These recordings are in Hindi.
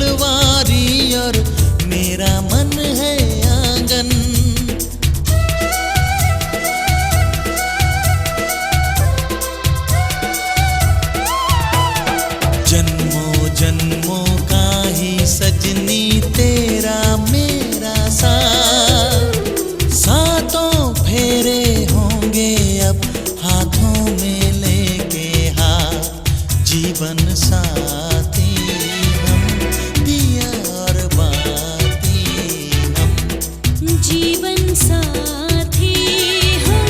फुलवारी और मेरा मन है आंगन। जन्मों जन्मों का ही सजनी तेरा मेरा साथ, सातों फेरे होंगे अब हाथों में लेके हाथ। जीवन साथी हम, दिया और बाती हम। जीवन साथी हम,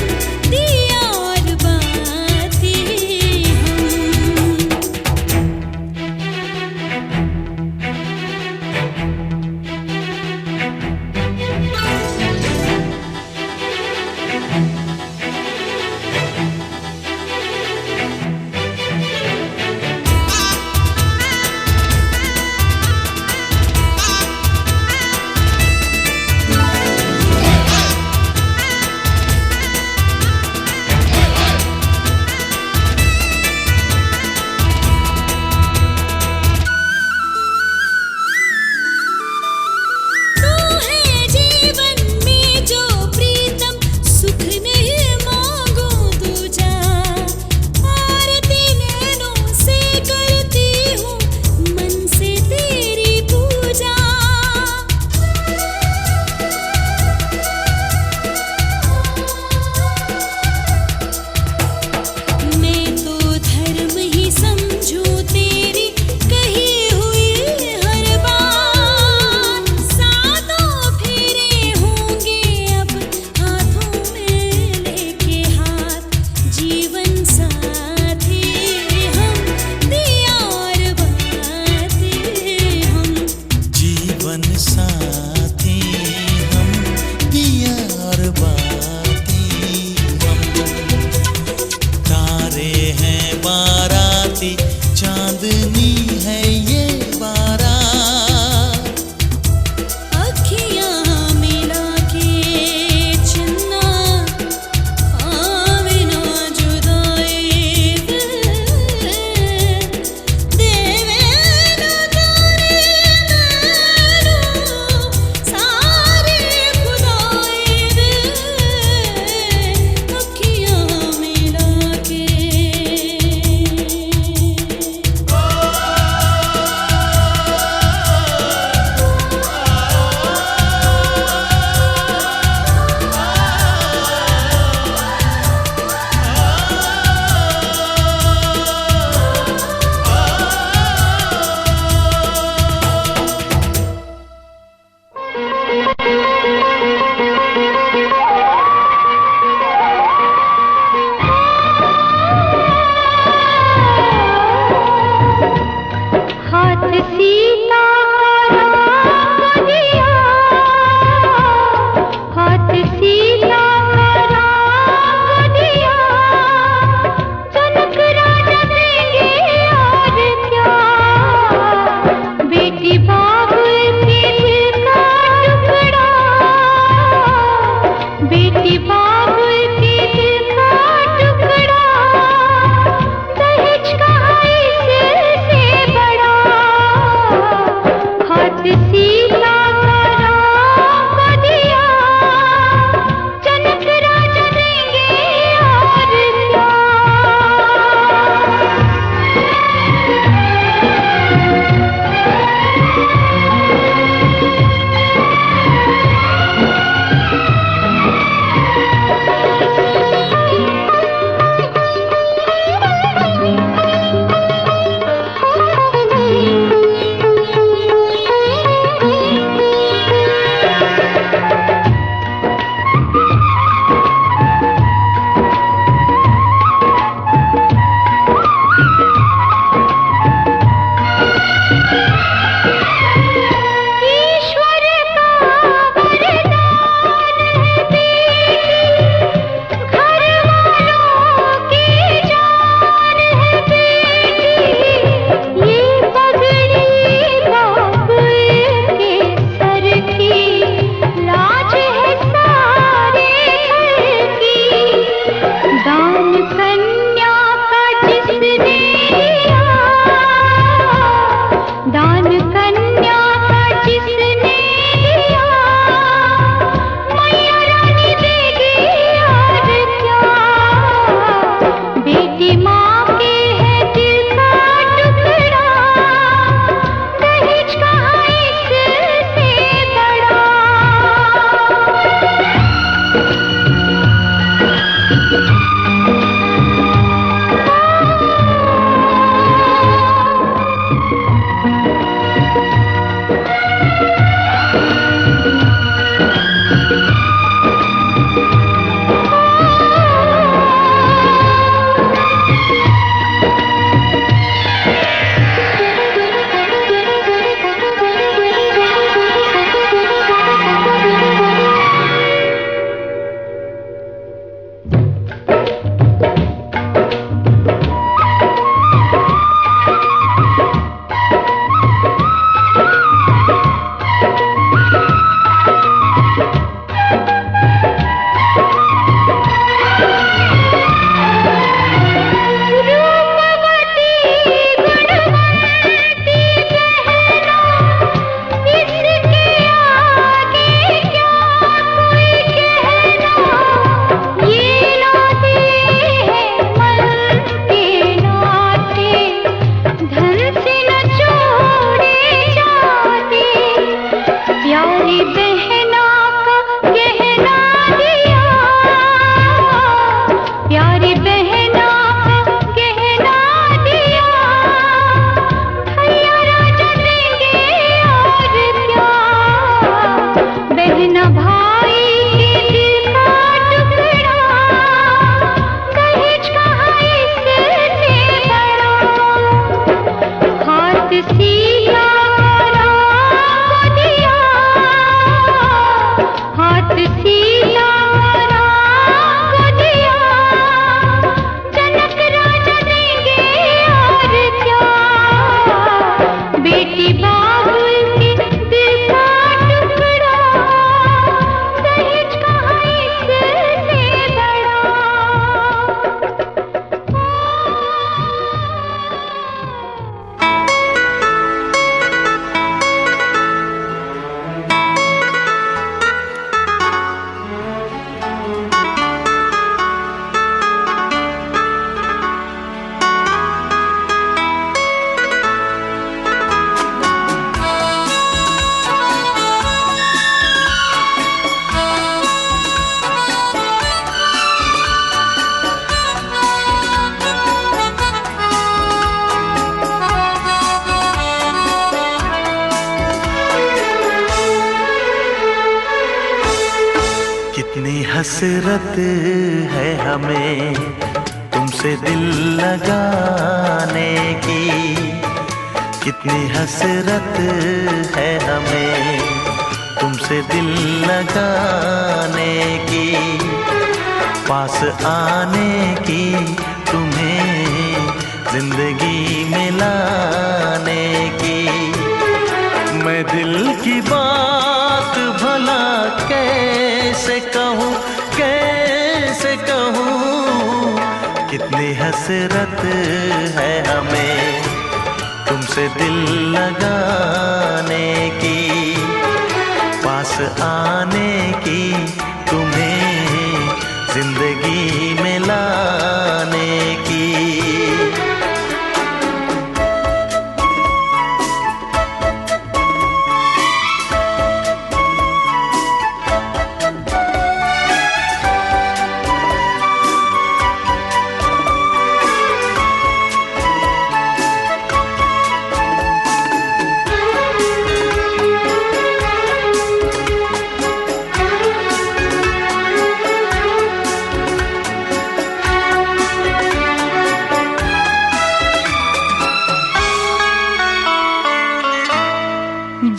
दिया और बाती हम। चांदनी है ये बारात। अखियाँ मिला के चन्ना, आवे ना जुदाई दिल। देवे ना तारे नैनो, सारे खुदाई दिल। अखियाँ मिला के हसरत है हमें तुमसे दिल लगाने की, कितनी हसरत है हमें तुमसे दिल लगाने की, पास आने की, तुम्हें जिंदगी में लाने की। मैं दिल की बात भला कैसे कहूँ, कैसे कहूँ, कितनी हसरत है हमें तुमसे दिल लगाने की, पास आने की, तुम्हें जिंदगी में लाने की।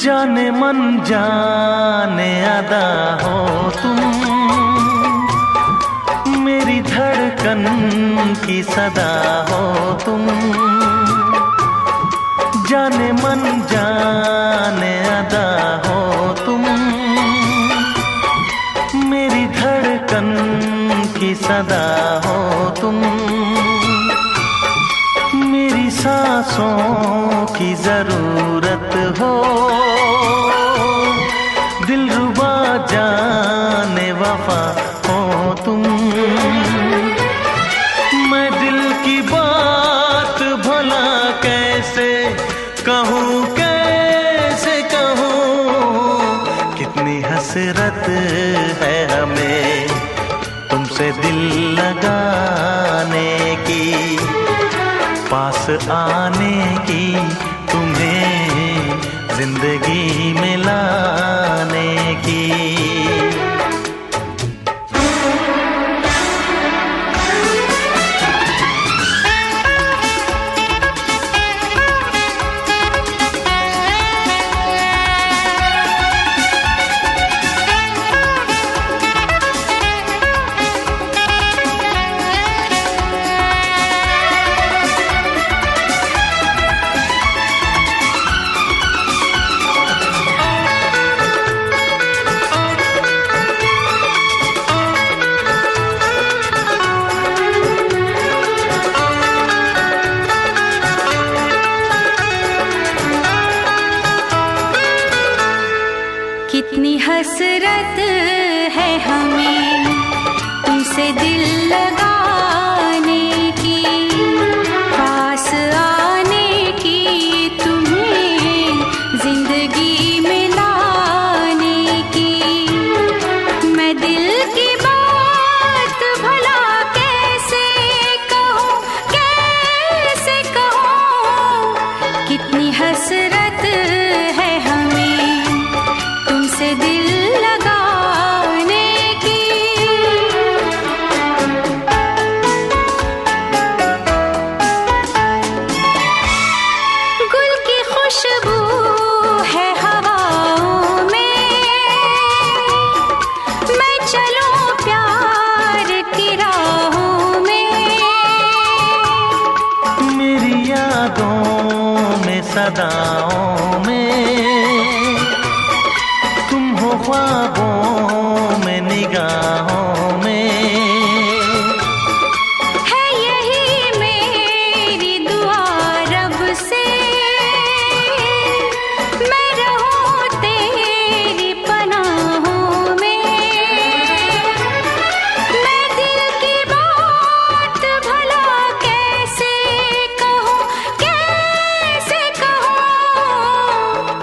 जाने मन जाने अदा हो तुम, मेरी धड़कन की सदा हो तुम। जाने मन जाने अदा हो तुम, मेरी धड़कन की सदा हो तुम। मेरी सांसों की जरूरत हो, दिलरुबा जाने वफा हो तुम। मैं दिल की बात भला कैसे कहूँ, कैसे कहूँ, कितनी हसरत है हमें तुमसे दिल लगाने की, पास आने की, तुम्हें जिंदगी में लाने की। कितनी हसरत है हमें तुमसे दिल लगाने की, पास आने की, तुम्हें जिंदगी में लाने की। मैं दिल की बात भला कैसे कहूँ, कैसे कहूँ, कितनी हसरत है हमें तुमसे दिल लगाने की। गुल की खुशबू है हवाओं में, मैं चलूं प्यार की राहों में। मेरी यादों में सदाओं में, तुम हो ख्वाबों में निगाहों में। है यही मेरी दुआ रब से, मैं रहूं तेरी पनाहों में। मैं दिल की बात भला कैसे कहूँ, कैसे कहूँ,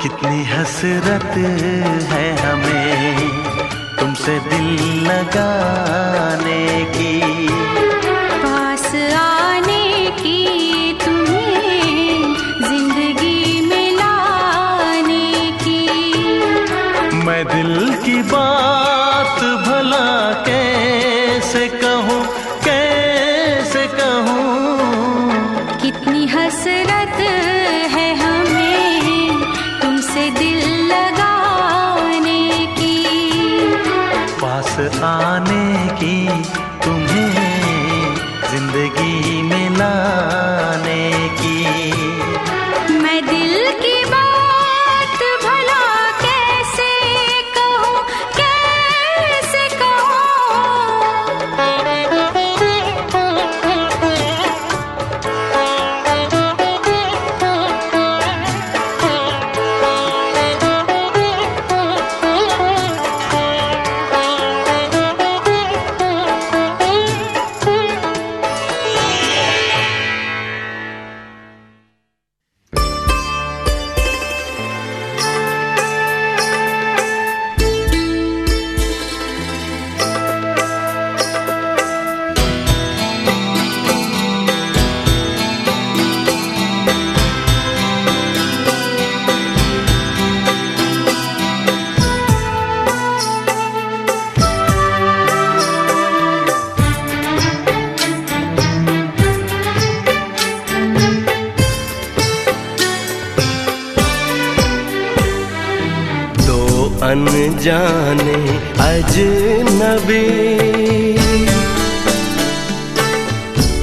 कितनी हसरत है हमें तुमसे दिल लगाने की, पास आने की, तुम्हें जिंदगी में लाने की। मैं दिल की बात भला आने की, तुम्हें जिंदगी में लाने की। मैं दिल की बात भला कैसे कहूँ, कैसे अनजाने अजनबी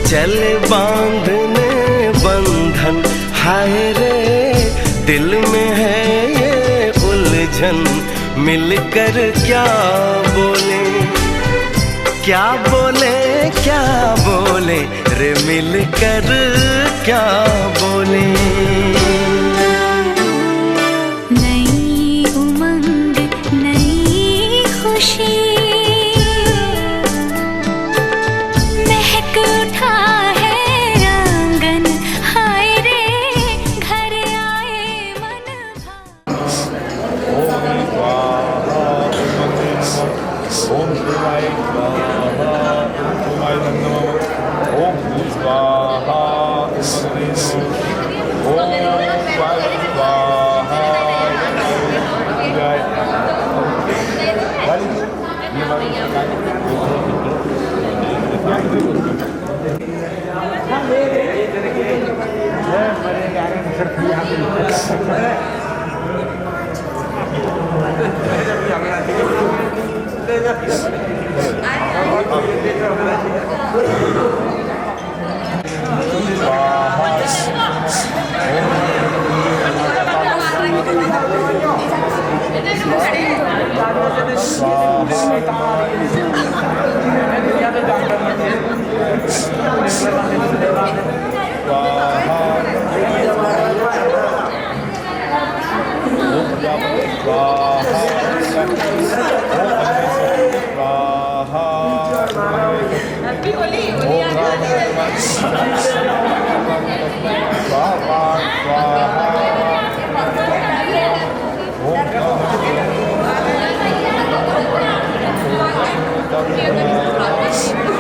चले बांधने बंधन, हाय रे दिल में है ये उलझन। मिलकर क्या बोले, क्या बोले, क्या बोले रे, मिलकर क्या बोले। महक उठा है आंगन, हाय रे घर आए मन ओम शिवाय स्वाहा, ओम शिवाय नमः। ओम स्वाहा, ओम शिवाय स्वाहा।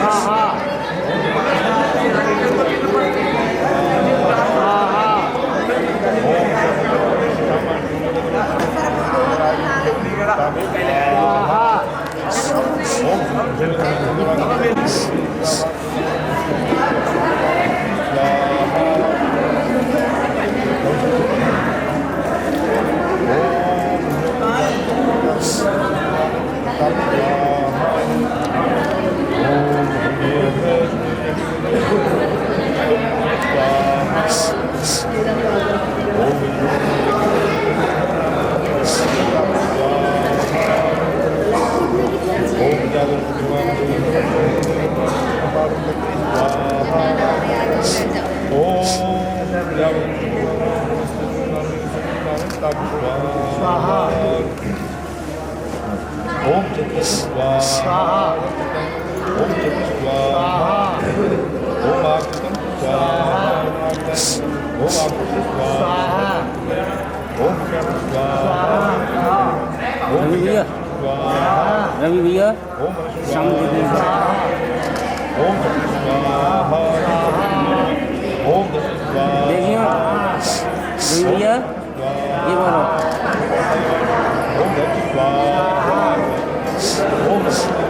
स्वाहा ओम स्वाहा ओम स्वाहा ओम आकृतम स्वाहा ओम आकृतम स्वाहा ओम स्वाहा रवि भैया, रवि भैया शाम ओम स्वाहा ओम स्वाहा देखिए रवि भैया ये बोलो ओम स्वाहा ओम स्वाहा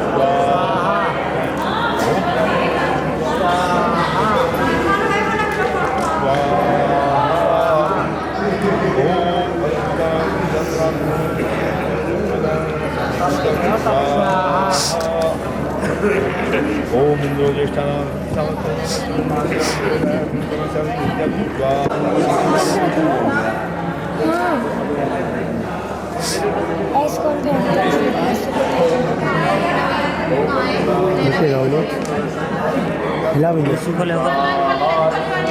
स्वाहा ओम इंद्रो ज्येष्ठानां सुखल होगा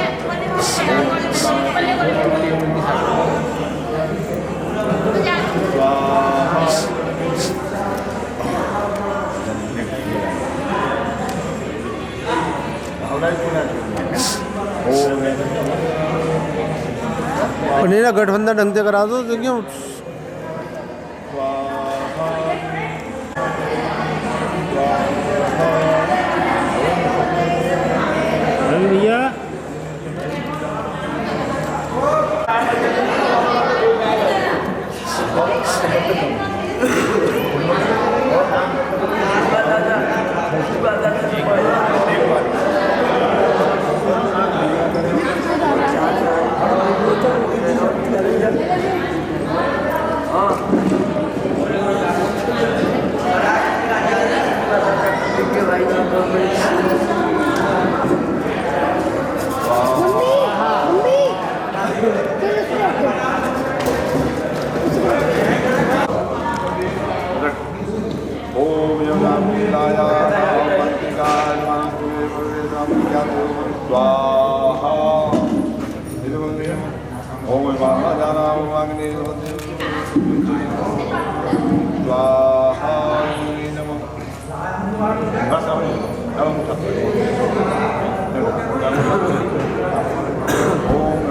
पनीरा गठबंधन ढंग से करा दो तो क्यों भैया ओम योगामिलाय पंतिकाय स्वाहा ओम महाजाना अग्नि स्वाहा ओम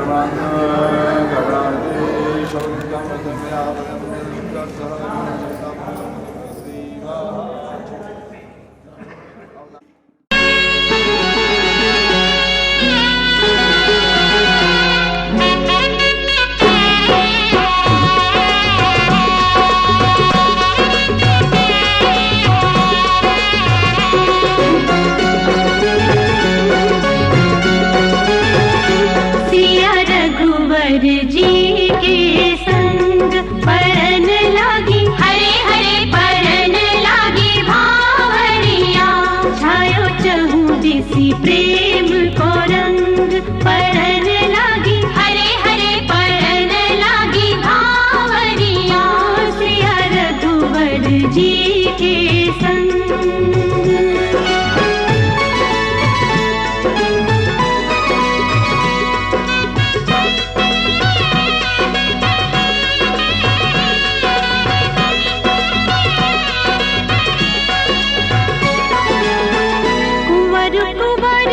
सिया रघुवर जी के संग परन लागी हरे हरे परन लागी भावरिया छायो चहु दिसी प्रेम को रंग परन लागी हरे हरे परन लागी भावरिया सिया रघुवर जी के संग कुंवर कुंवर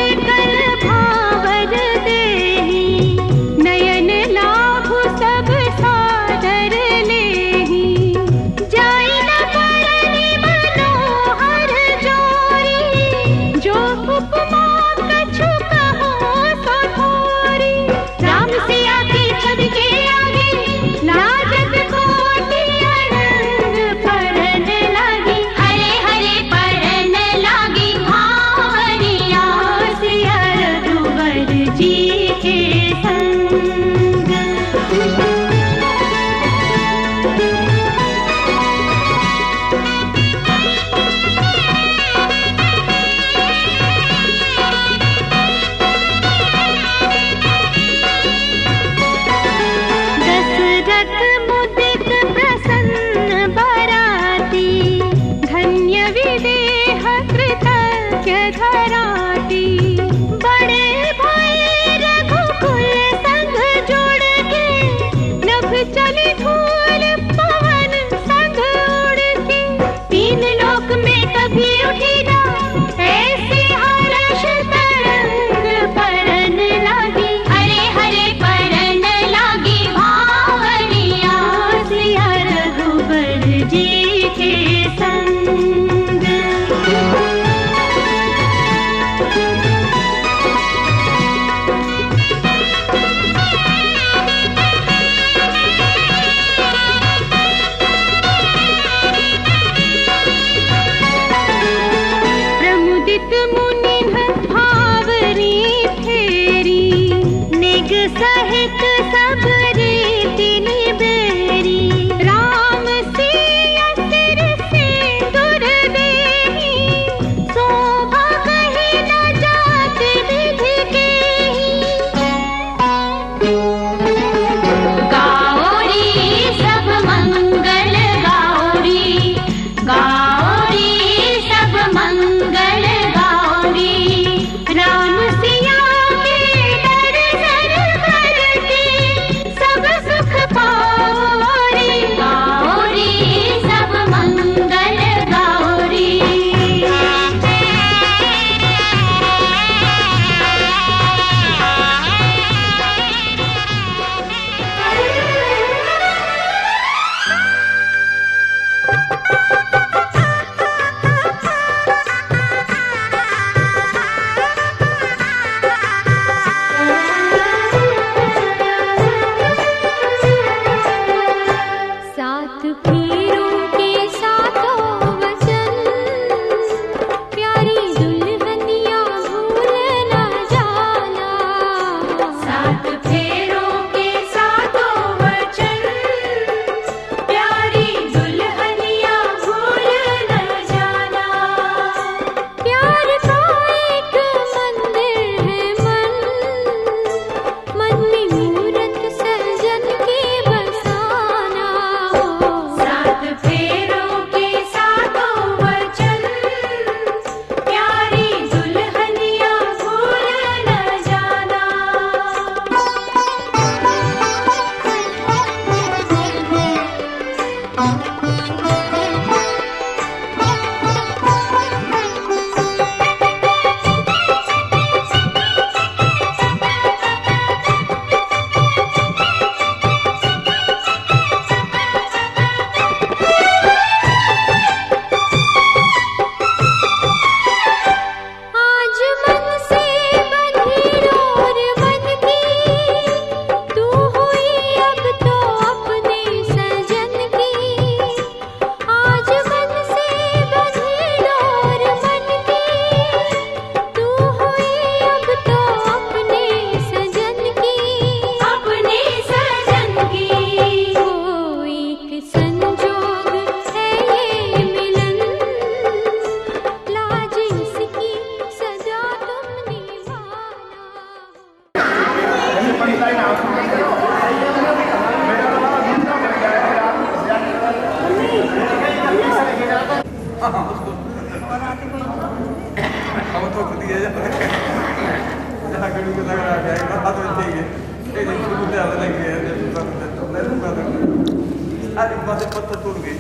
पत्थर टूट गई।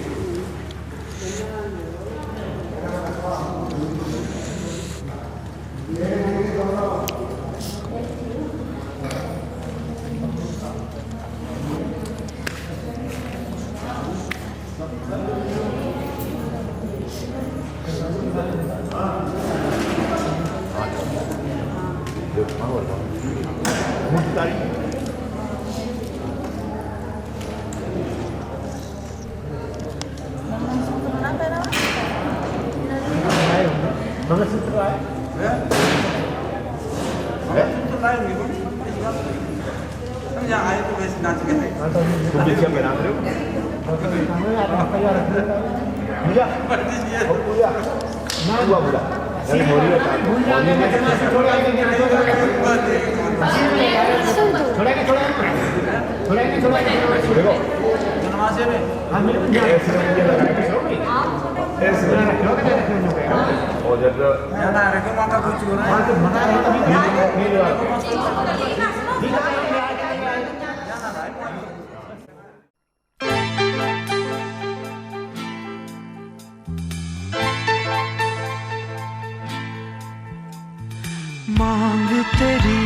मांग तेरी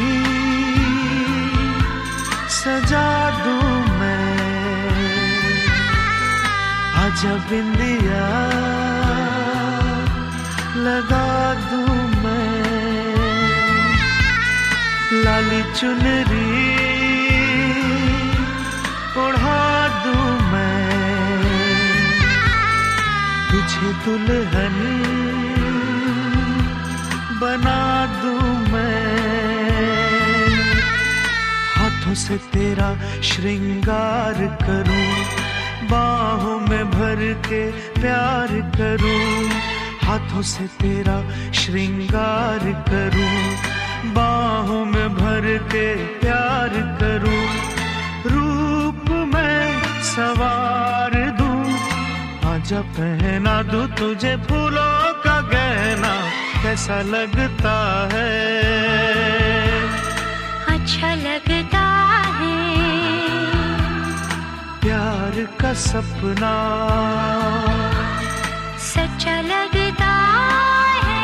सजा दूं मैं, आजा बिंदिया लगा दूं मैं, लाली चुनरी ओढ़ा दूं मैं, तुझे दुल्हन बना दूं मैं, हाथों से तेरा श्रृंगार करूं, बाहों में भर के प्यार करूं, हाथों से तेरा श्रृंगार करूं, बाहों में भर के प्यार करूं, रूप में सवार दूं, आजा पहना दूं तुझे फूलों का गहना, कैसा लगता है? अच्छा लगता है। प्यार का सपना सच्चा लगता है।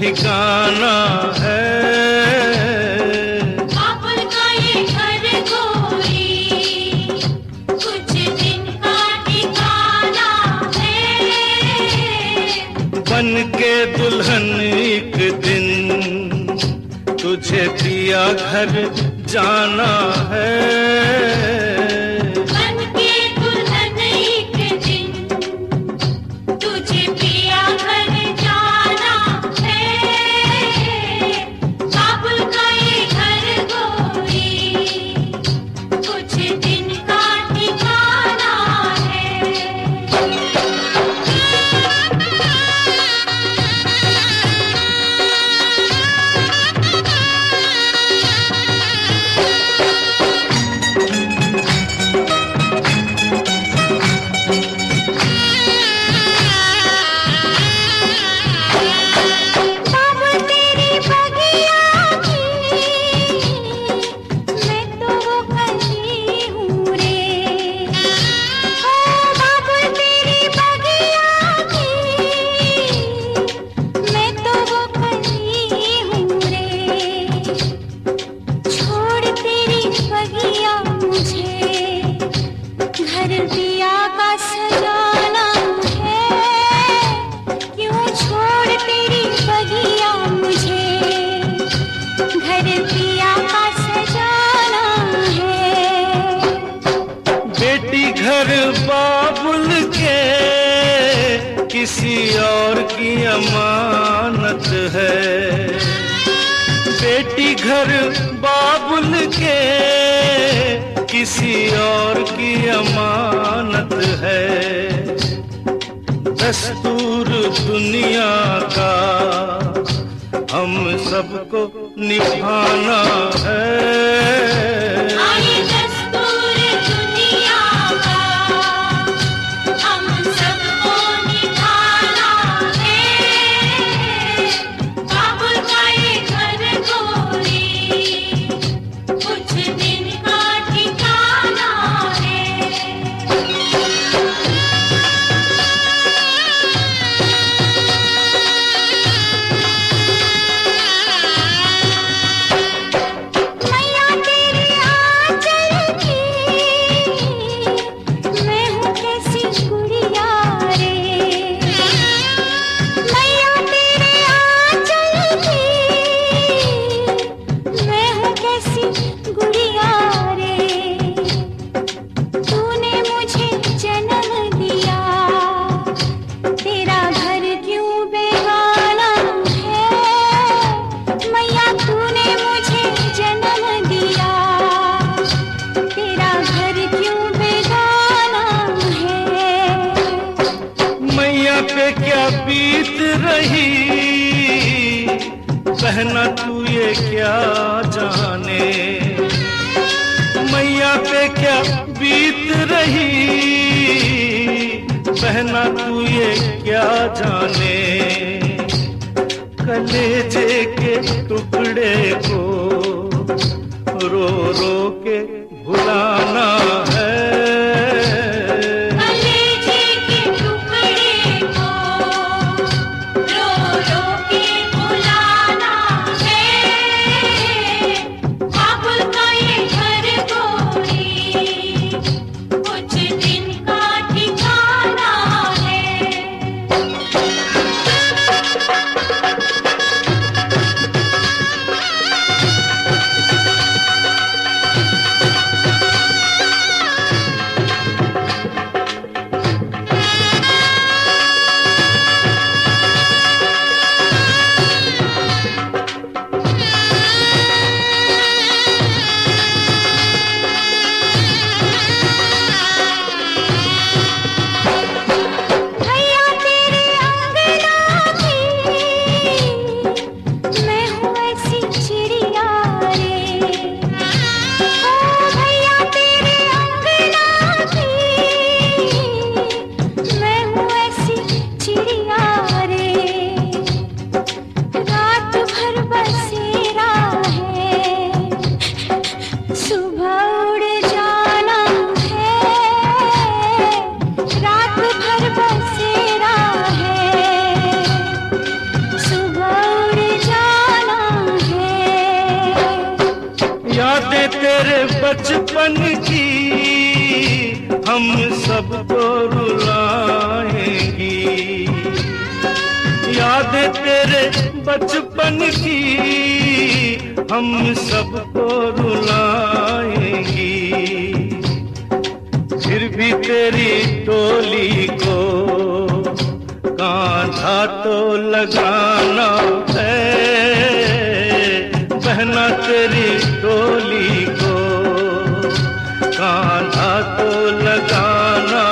ठिकाना है। बाबुल का ये घर कोई कुछ दिन का ठिकाना है। बन के दुल्हन एक दिन तुझे पिया घर जाना है। बन के दुल्हन एक दिन तुझे पिया घर जाना है। बाबुल का ये घर कोई कुछ दिन का ठिकाना है। बाबुल तेरी बगिया की मैं तो वो कली हूँ रे। ओ बाबुल तेरी बगिया की मैं तो वो कली हूँ रे। छोड़ तेरी बगिया मुझे घर दिया का सजाना है। क्यों छोड़ तेरी बगिया मुझे घर दिया का सजाना है। बेटी घर बाबुल के किसी और की अमानत है। बेटी घर बाबुल के किसी और की अमानत है। दस्तूर दुनिया का हम सबको निभाना है। आए दस्तूर दुनिया का हम सबको निभाना है। बाबुल का ये घर कोई कुछ दिन का ठिकाना है। मैया तेरे आंचल की मैं हूँ कैसी गुड़िया रे। मैया तेरे आंचल की मैं हूँ कैसी गुड़िया रे। तूने मुझे जन्म दिया तेरा घर क्यों बेगाना है। मैया तूने मुझे जन्म दिया तेरा घर क्यों बेगाना है। मैया पे क्या बीत रही बहना तू ये क्या जाने। मैया पे क्या बीत रही बहना तू ये क्या जाने। कलेजे के टुकड़े को रो रो के भुलाना है। कलेजे के टुकड़े को रो रो के भुलाना है। बाबुल का ये घर कोई कुछ दिन का ठिकाना है। यादें तेरे बचपन की हम सबको रुलाएंगी, यादें तेरे बचपन की हम सबको रुलाएंगी। फिर भी तेरी डोली को कांधा तो लगाना है, बहना तेरी डोली को कांधा तो लगाना